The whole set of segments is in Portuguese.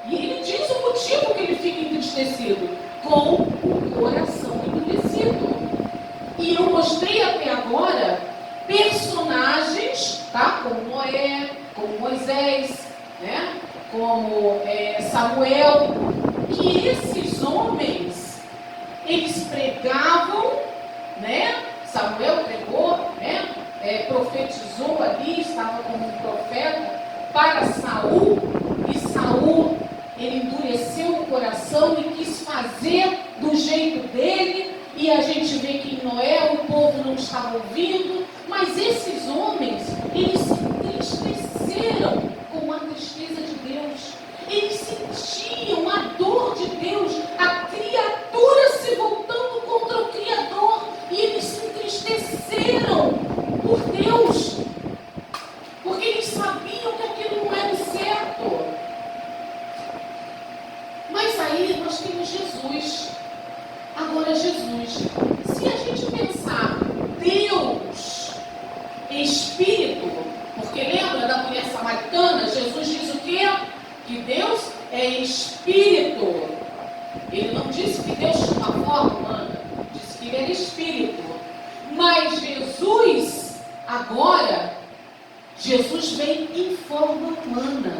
E ele diz o motivo que ele fica entristecido: com o coração endurecido. E eu mostrei até agora personagens, tá? Como Noé, como Moisés, né? Como Samuel, que esses homens, eles pregavam, né? Samuel pregou, né? Profetizou ali, estava como um profeta para Saul, e Saul, ele endureceu o coração e quis fazer do jeito dele, e a gente vê que em Noé o povo não estava ouvindo, mas esses homens, eles se entristeceram com a tristeza de Deus, eles sentiam a dor de Deus, a criatura se voltando contra o Criador, e eles se entristeceram por Deus, porque eles sabiam que aquilo não era certo. Mas aí nós temos Jesus. Agora Jesus, se a gente pensar Deus Espírito, porque lembra da mulher samaritana, Jesus diz o quê? Que Deus é Espírito. Ele não disse que Deus tinha uma forma humana, disse que ele era Espírito. Mas Jesus, agora, Jesus vem em forma humana.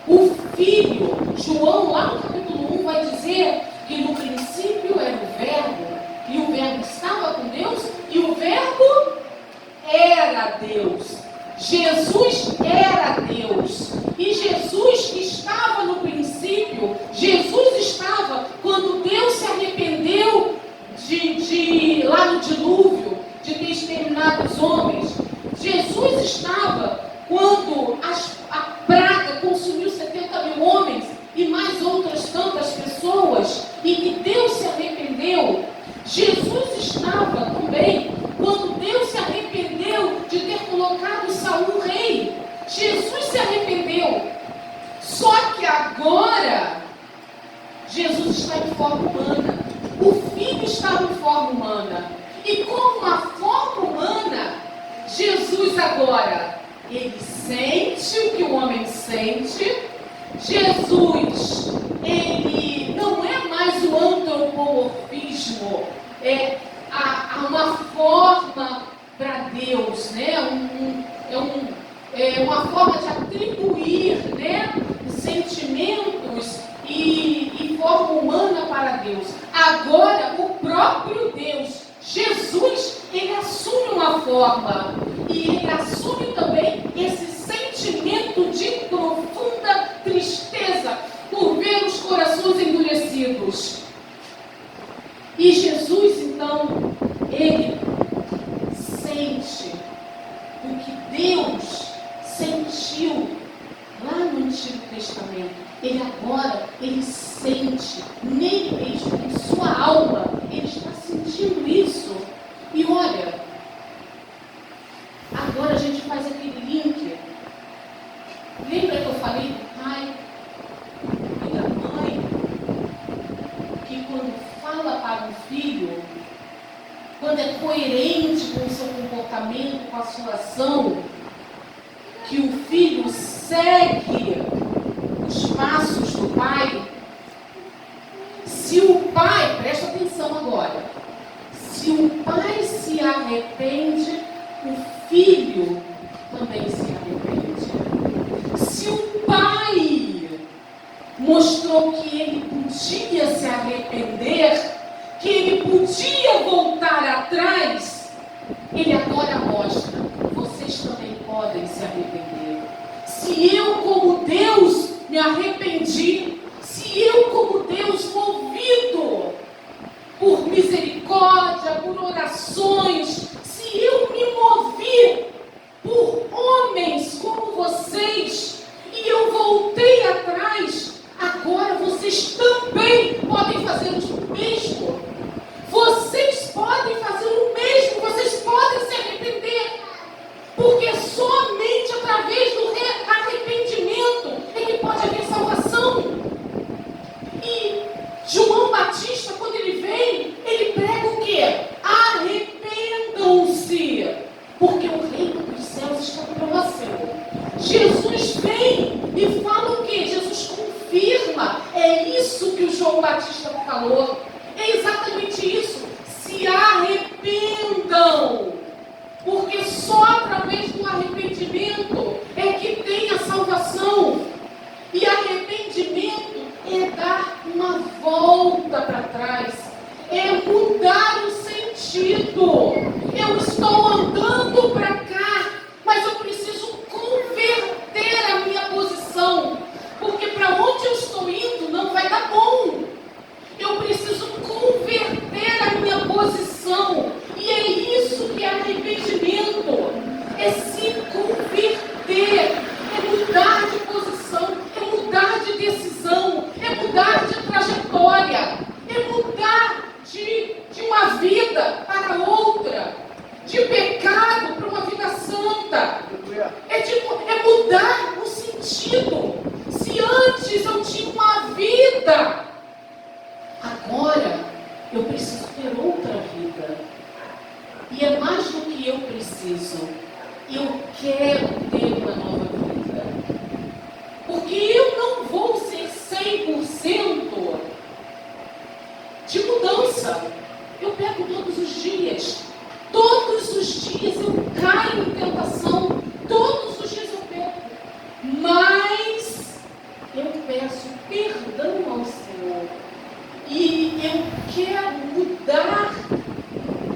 O Filho, João lá no capítulo 1 vai dizer que no princípio era o Verbo, e o Verbo estava com Deus, e o Verbo era Deus. Jesus era Deus. E Jesus estava no princípio, Jesus estava quando Deus se arrependeu lá no dilúvio, de ter exterminado os homens. Jesus estava quando a praga consumiu 70 mil homens e mais outras tantas pessoas, e que Deus se arrependeu. Jesus estava também quando Deus se arrependeu de ter colocado Saul rei. Jesus se arrependeu. Só que agora Jesus está em forma humana. O Filho estava em forma humana. E com uma forma humana, Jesus agora, ele sente o que o homem sente. Jesus, ele não é mais o antropomorfismo, há uma forma para Deus, né? Uma forma de atribuir, né, sentimentos e forma humana para Deus. Agora, o próprio Deus, Jesus, ele assume uma forma, e ele assume também esse sentimento de profunda tristeza por ver os corações endurecidos. E Jesus, então, ele sente o que Deus sentiu lá no Antigo Testamento. Ele agora, ele sente nele mesmo, em sua alma, ele está sentindo isso. E olha, agora a gente faz aquele link. Lembra que eu falei do pai e da mãe, que quando fala para o filho, quando é coerente com o seu comportamento, com a sua ação, que o filho segue os passos do pai? Se o pai, presta atenção agora, se o pai se arrepende, o filho também se arrepende. Se o pai mostrou que ele podia se arrepender, que ele podia voltar atrás, ele agora mostra: vocês também podem se arrepender. Se eu, como Deus, me arrependi, se eu, como Deus, movido por misericórdia, por orações, se eu me movi por homens como vocês, e eu voltei atrás, agora vocês também podem fazer o mesmo. Vocês podem fazer o mesmo, vocês podem se arrepender, porque somente através do arrependimento é que pode haver salvação. E João Batista, quando ele vem, ele prega o quê? Arrependam-se, porque o reino dos céus está próximo. Jesus vem e fala o quê? Jesus João Batista falou. É exatamente isso. Se arrependam. Porque só através do arrependimento é que tem a salvação. E arrependimento é dar uma volta para trás. É mudar o sentido. Eu estou andando para cá, mas eu preciso converter a minha posição. Porque para onde eu estou indo não vai dar bom. Eu preciso converter a minha posição. E é isso que é arrependimento. É se converter. É mudar de posição. É mudar de decisão. É mudar de trajetória. É mudar de uma vida para outra. De pecado para uma vida santa. É mudar o sentido. Se antes eu tinha uma vida, agora eu preciso ter outra vida. E é mais do que eu preciso. Eu quero ter uma nova vida. Porque eu não vou ser 100% de mudança. Eu pego todos os dias. Todos os dias eu caio em tentação. Todos os dias eu pego. Mas eu peço perdão ao Senhor. E eu quero mudar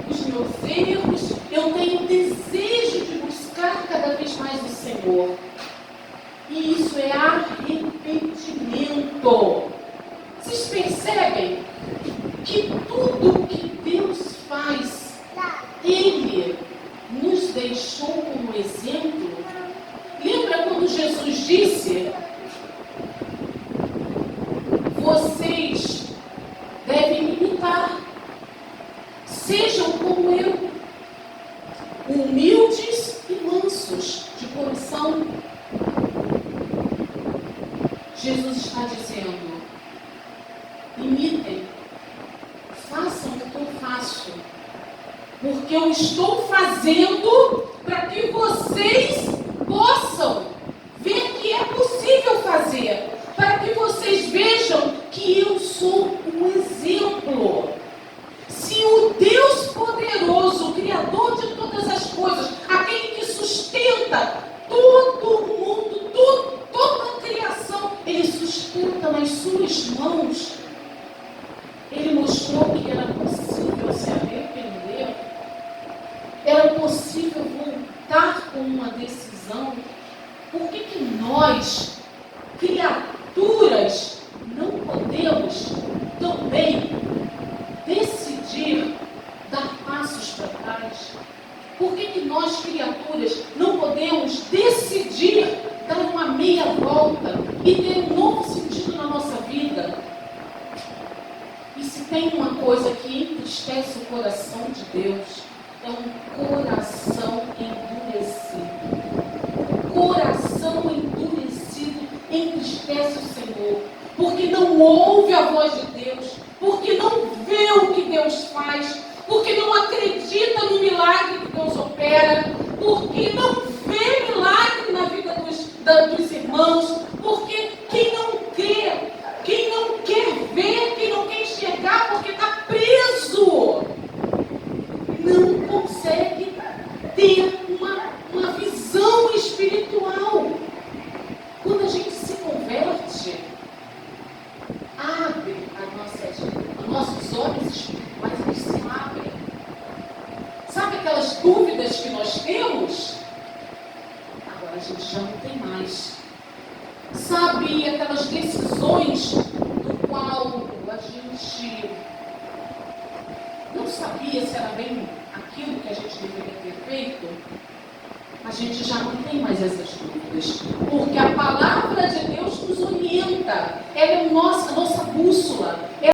os meus erros. Eu tenho desejo de buscar cada vez mais o Senhor. E isso é arrependimento. Vocês percebem que tudo o que Deus faz, Ele nos deixou como exemplo? Lembra quando Jesus disse: vocês devem me imitar, sejam como eu, humildes e mansos de coração. Jesus está dizendo: imitem, façam o que eu faço, porque eu estou fazendo para que vocês possam ver que é possível fazer, para que vocês vejam que eu sou um exemplo. Se o Deus poderoso, o Criador de todas as coisas, aquele que sustenta todo o mundo, toda a criação, Ele sustenta nas suas mãos, Ele mostrou que era possível se arrepender, era possível voltar com uma decisão. Por que nós, criaturas, não podemos também decidir dar passos para trás? Por que nós, criaturas, não podemos decidir dar uma meia volta e ter um novo sentido na nossa vida? E se tem uma coisa que entristece o coração de Deus, é um coração endurecido. Coração endurecido entristece o Senhor, porque não ouve a voz de Deus, porque não vê o que Deus faz, porque não acredita no milagre que Deus opera, porque não vê milagre na vida dos irmãos, porque quem não crê, quem não quer ver, quem não quer enxergar, porque está preso, não consegue ter uma visão espiritual. Quando a gente se converte, abre os nossos olhos espirituais, eles se abrem. Sabe aquelas dúvidas que nós temos? Agora a gente já não tem mais. Sabe aquelas decisões do qual a gente não sabia se era bem aquilo que a gente deveria ter feito? A gente já não tem mais essas dúvidas, porque a palavra de Deus nos orienta, ela é a nossa bússola.